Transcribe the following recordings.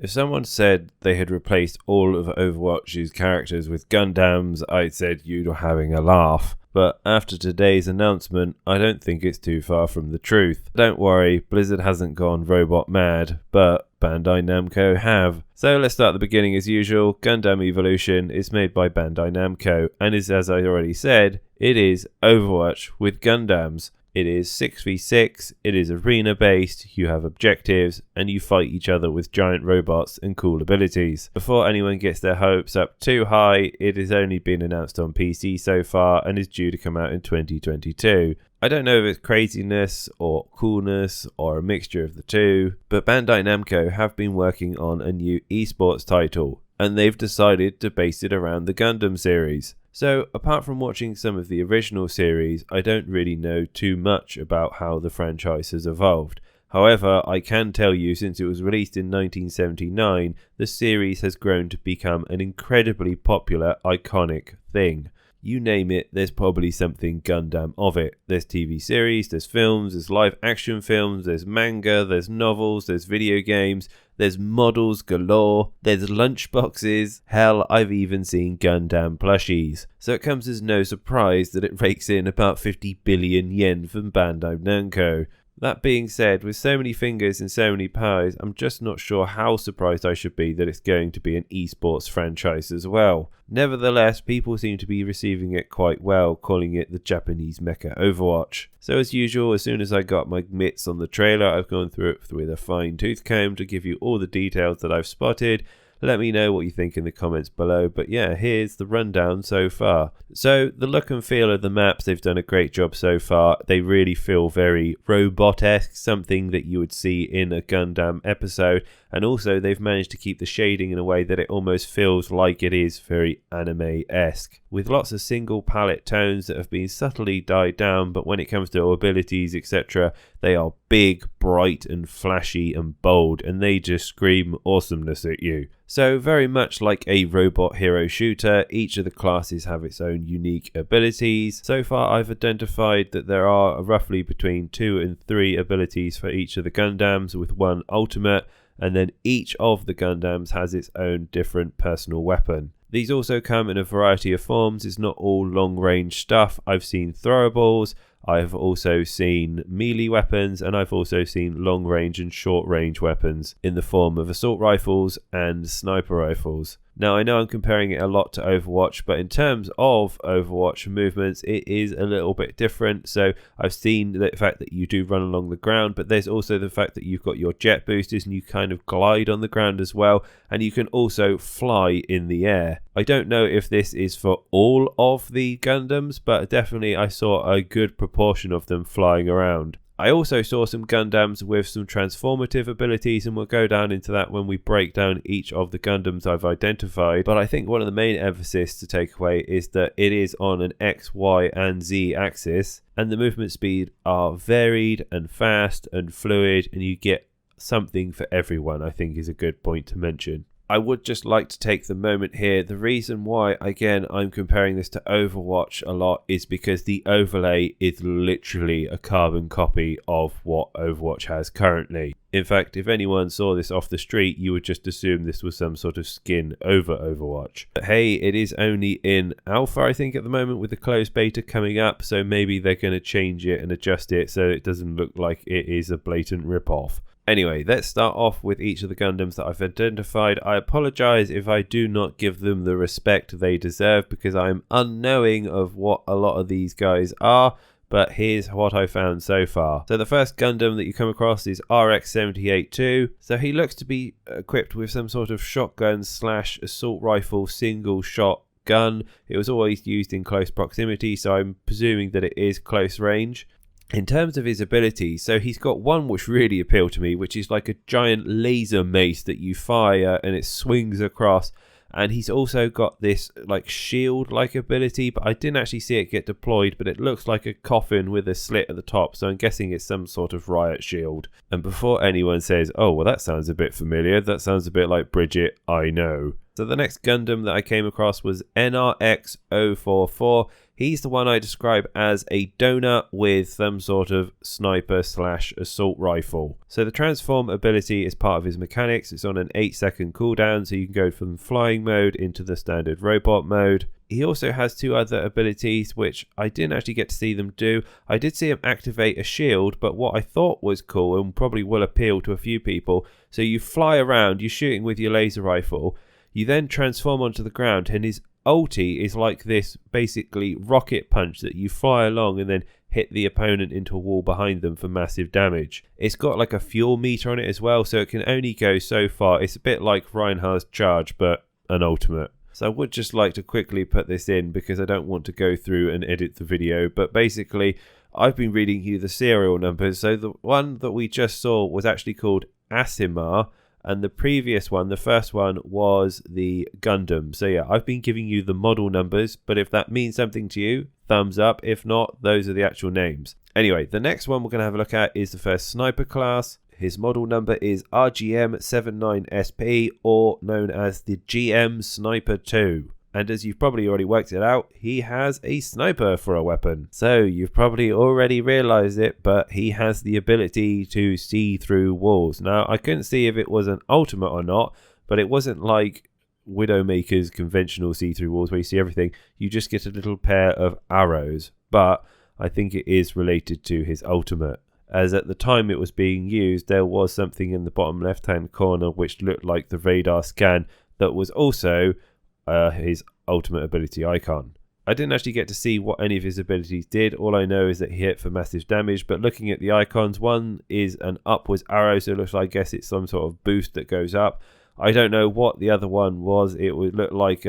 If someone said they had replaced all of Overwatch's characters with Gundams, I'd said you're having a laugh. But after today's announcement, I don't think it's too far from the truth. Don't worry, Blizzard hasn't gone robot mad, but Bandai Namco have. So let's start at the beginning as usual. Gundam Evolution is made by Bandai Namco and is, as I already said, it is Overwatch with Gundams. It is 6v6, it is arena based, you have objectives, and you fight each other with giant robots and cool abilities. Before anyone gets their hopes up too high, it has only been announced on PC so far and is due to come out in 2022. I don't know if it's craziness or coolness or a mixture of the two, but Bandai Namco have been working on a new esports title, and they've decided to base it around the Gundam series. So, apart from watching some of the original series, I don't really know too much about how the franchise has evolved. However, I can tell you since it was released in 1979, the series has grown to become an incredibly popular, iconic thing. You name it, there's probably something Gundam of it. There's TV series, there's films, there's live action films, there's manga, there's novels, there's video games, there's models galore, there's lunchboxes, hell, I've even seen Gundam plushies. So it comes as no surprise that it rakes in about 50 billion yen from Bandai Namco. That being said, with so many fingers and so many pies, I'm just not sure how surprised I should be that it's going to be an esports franchise as well. Nevertheless, people seem to be receiving it quite well, calling it the Japanese Mecha Overwatch. So as usual, as soon as I got my mitts on the trailer, I've gone through it with a fine tooth comb to give you all the details that I've spotted. Let me know what you think in the comments below, but yeah, here's the rundown so far. So the look and feel of the maps, they've done a great job so far. They really feel very robot-esque, something that you would see in a Gundam episode, and also they've managed to keep the shading in a way that it almost feels like it is very anime-esque, with lots of single palette tones that have been subtly dyed down, but when it comes to abilities, etc., they are big, bright and flashy and bold, and they just scream awesomeness at you. So very much like a robot hero shooter, each of the classes have its own unique abilities. So far I've identified that there are roughly between 2 and 3 abilities for each of the Gundams, with one ultimate, and then each of the Gundams has its own different personal weapon. These also come in a variety of forms. It's not all long range stuff. I've seen throwables, I've also seen melee weapons, and I've also seen long range and short range weapons in the form of assault rifles and sniper rifles. Now I know I'm comparing it a lot to Overwatch, but in terms of Overwatch movements, it is a little bit different. So I've seen the fact that you do run along the ground, but there's also the fact that you've got your jet boosters and you kind of glide on the ground as well, and you can also fly in the air. I don't know if this is for all of the Gundams, but definitely I saw a good proportion of them flying around. I also saw some Gundams with some transformative abilities, and we'll go down into that when we break down each of the Gundams I've identified. But I think one of the main emphasis to take away is that it is on an X, Y and Z axis, and the movement speed are varied and fast and fluid, and you get something for everyone, I think is a good point to mention. I would just like to take the moment here. The reason why, again, I'm comparing this to Overwatch a lot is because the overlay is literally a carbon copy of what Overwatch has currently. In fact, if anyone saw this off the street, you would just assume this was some sort of skin over Overwatch. But hey, it is only in alpha, I think, at the moment, with the closed beta coming up, so maybe they're going to change it and adjust it so it doesn't look like it is a blatant rip-off. Anyway, let's start off with each of the Gundams that I've identified. I apologise if I do not give them the respect they deserve, because I'm unknowing of what a lot of these guys are, but here's what I found so far. So the first Gundam that you come across is RX-78-2. So he looks to be equipped with some sort of shotgun / assault rifle single shot gun. It was always used in close proximity, so I'm presuming that it is close range. In terms of his abilities, so he's got one which really appealed to me, which is like a giant laser mace that you fire and it swings across. And he's also got this like shield-like ability, but I didn't actually see it get deployed, but it looks like a coffin with a slit at the top, so I'm guessing it's some sort of riot shield. And before anyone says, oh, well, that sounds a bit familiar, that sounds a bit like Bridget, I know. So the next Gundam that I came across was NRX-044. He's the one I describe as a donut with some sort of sniper / assault rifle. So the transform ability is part of his mechanics. It's on an 8-second cooldown, so you can go from flying mode into the standard robot mode. He also has 2 other abilities, which I didn't actually get to see them do. I did see him activate a shield, but what I thought was cool and probably will appeal to a few people. So you fly around, you're shooting with your laser rifle. You then transform onto the ground, and his ulti is like this basically rocket punch that you fly along and then hit the opponent into a wall behind them for massive damage. It's got like a fuel meter on it as well, so it can only go so far. It's a bit like Reinhardt's charge, but an ultimate. So I would just like to quickly put this in because I don't want to go through and edit the video, but basically I've been reading you the serial numbers. So the one that we just saw was actually called Asimar, and the previous one, the first one, was the Gundam. So yeah, I've been giving you the model numbers, but if that means something to you, thumbs up. If not, those are the actual names. Anyway, the next one we're going to have a look at is the first sniper class. His model number is RGM79SP, or known as the GM Sniper 2. And as you've probably already worked it out, he has a sniper for a weapon. So you've probably already realized it, but he has the ability to see through walls. Now, I couldn't see if it was an ultimate or not, but it wasn't like Widowmaker's conventional see-through walls where you see everything. You just get a little pair of arrows, but I think it is related to his ultimate. As at the time it was being used, there was something in the bottom left-hand corner which looked like the radar scan that was also his ultimate ability icon. I didn't actually get to see what any of his abilities did. All I know is that he hit for massive damage, but looking at the icons, one is an upwards arrow, so it looks like, I guess it's some sort of boost that goes up. I don't know what the other one was. It would look like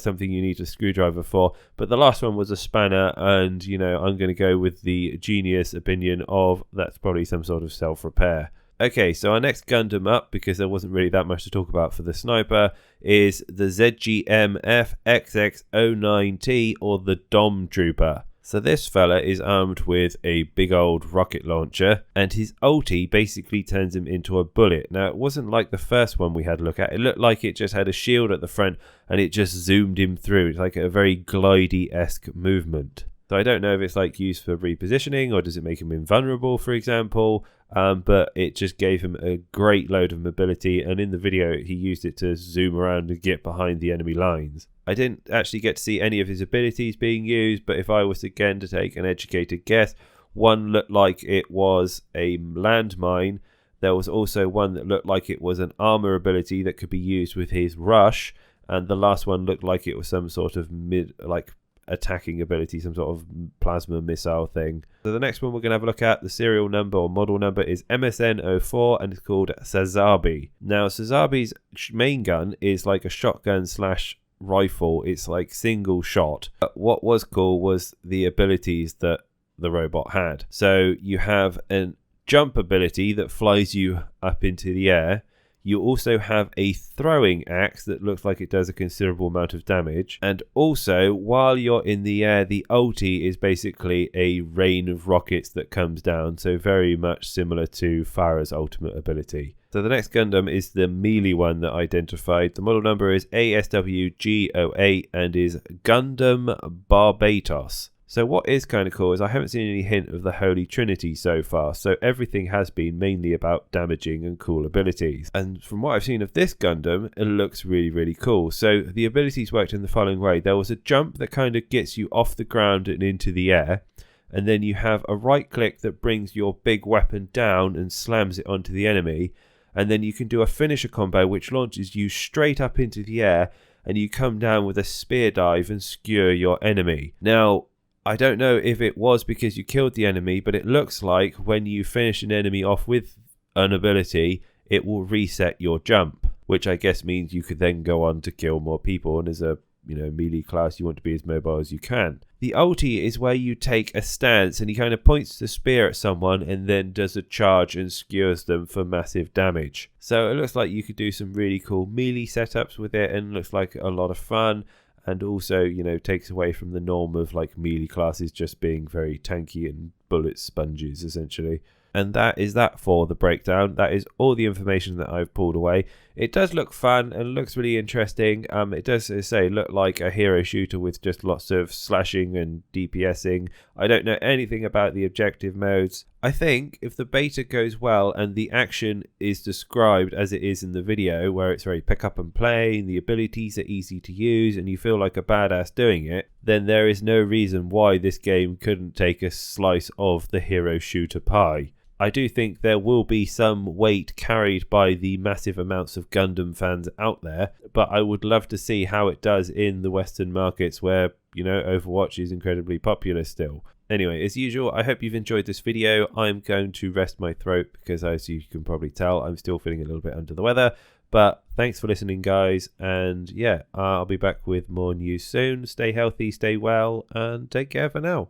something you need a screwdriver for, but the last one was a spanner, and you know, I'm going to go with the genius opinion of that's probably some sort of self-repair. Okay, so our next Gundam up, because there wasn't really that much to talk about for the sniper, is the ZGM-FXX09T, or the Dom Trooper. So this fella is armed with a big old rocket launcher, and his ulti basically turns him into a bullet. Now, it wasn't like the first one we had a look at. It looked like it just had a shield at the front, and it just zoomed him through. It's like a very glidey-esque movement. So I don't know if it's like used for repositioning, or does it make him invulnerable, for example, but it just gave him a great load of mobility, and in the video he used it to zoom around and get behind the enemy lines. I didn't actually get to see any of his abilities being used, but if I was again to take an educated guess, one looked like it was a landmine. There was also one that looked like it was an armor ability that could be used with his rush, and the last one looked like it was some sort of attacking ability, some sort of plasma missile thing. So the next one we're going to have a look at, the serial number or model number, is MSN04, and it's called Sazabi. Now, Sazabi's main gun is like a shotgun / rifle. It's like single shot. But what was cool was the abilities that the robot had. So you have a jump ability that flies you up into the air. You also have a throwing axe that looks like it does a considerable amount of damage. And also, while you're in the air, the ulti is basically a rain of rockets that comes down. So very much similar to Farah's ultimate ability. So the next Gundam is the melee one that I identified. The model number is ASWG08 and is Gundam Barbatos. So what is kind of cool is I haven't seen any hint of the Holy Trinity so far, so everything has been mainly about damaging and cool abilities. And from what I've seen of this Gundam, it looks really, really cool. So the abilities worked in the following way. There was a jump that kind of gets you off the ground and into the air, and then you have a right click that brings your big weapon down and slams it onto the enemy, and then you can do a finisher combo which launches you straight up into the air, and you come down with a spear dive and skewer your enemy. Now, I don't know if it was because you killed the enemy, but it looks like when you finish an enemy off with an ability, it will reset your jump, which I guess means you could then go on to kill more people, and as a melee class you want to be as mobile as you can. The ulti is where you take a stance and he kind of points the spear at someone and then does a charge and skewers them for massive damage. So it looks like you could do some really cool melee setups with it, and looks like a lot of fun. And also, takes away from the norm of like melee classes just being very tanky and bullet sponges, essentially. And that is that for the breakdown. That is all the information that I've pulled away. It does look fun and looks really interesting. It does, as I say, look like a hero shooter with just lots of slashing and DPSing. I don't know anything about the objective modes. I think if the beta goes well and the action is described as it is in the video, where it's very pick up and play and the abilities are easy to use and you feel like a badass doing it, then there is no reason why this game couldn't take a slice of the hero shooter pie. I do think there will be some weight carried by the massive amounts of Gundam fans out there, but I would love to see how it does in the Western markets where, Overwatch is incredibly popular still. Anyway, as usual, I hope you've enjoyed this video. I'm going to rest my throat because, as you can probably tell, I'm still feeling a little bit under the weather. But thanks for listening, guys. And yeah, I'll be back with more news soon. Stay healthy, stay well, and take care for now.